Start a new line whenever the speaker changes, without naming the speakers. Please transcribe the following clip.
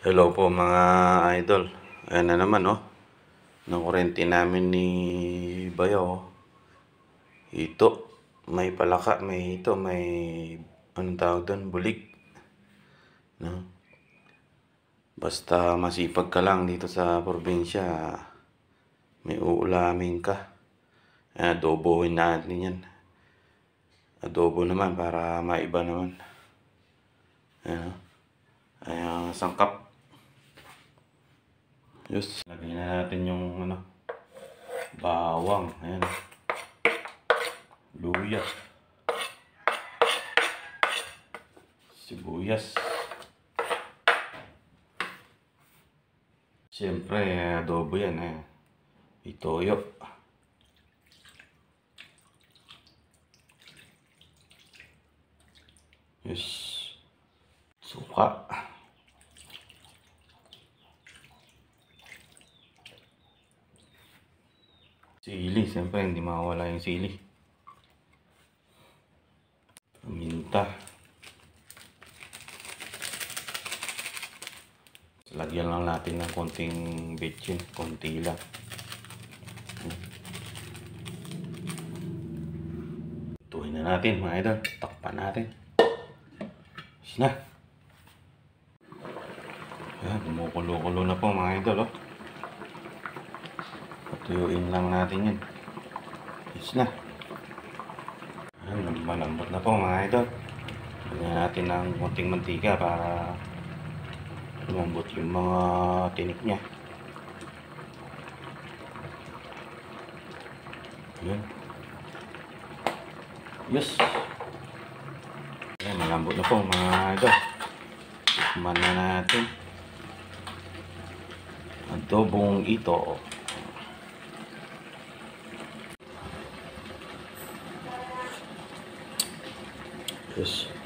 Hello po mga idol. Ayan na naman ng kurente namin ni Bayo. Ito, may palaka, may ito, may anong tawag doon, bulig. No? Basta masipag ka lang dito sa probinsya, may uulamin ka. Adobohin natin yan. Adobo naman para maiba naman. Ayan, ayan, sangkap. Yes, lagyan na natin yung bawang, ayan, luya, sibuyas. Siyempre, adobo yan, itoyo. Yes, suka. Sili, siyempre hindi mawala yung sili. Minta. Lagyan lang natin ng konting betchin, konti lang. Tuhin na natin mga idol, takpan natin. Is na. Ayan, kumukulo-kulo na po mga idol Patuyuin lang natin yan. Is na. Ayan, malambot na po mga idol. Lagyan natin ng konting mantika para lumambot yung mga tinik niya. Ayan. Yes. Ayan, malambot na po mga idol. Tikman na natin. Adobong ito. Yes.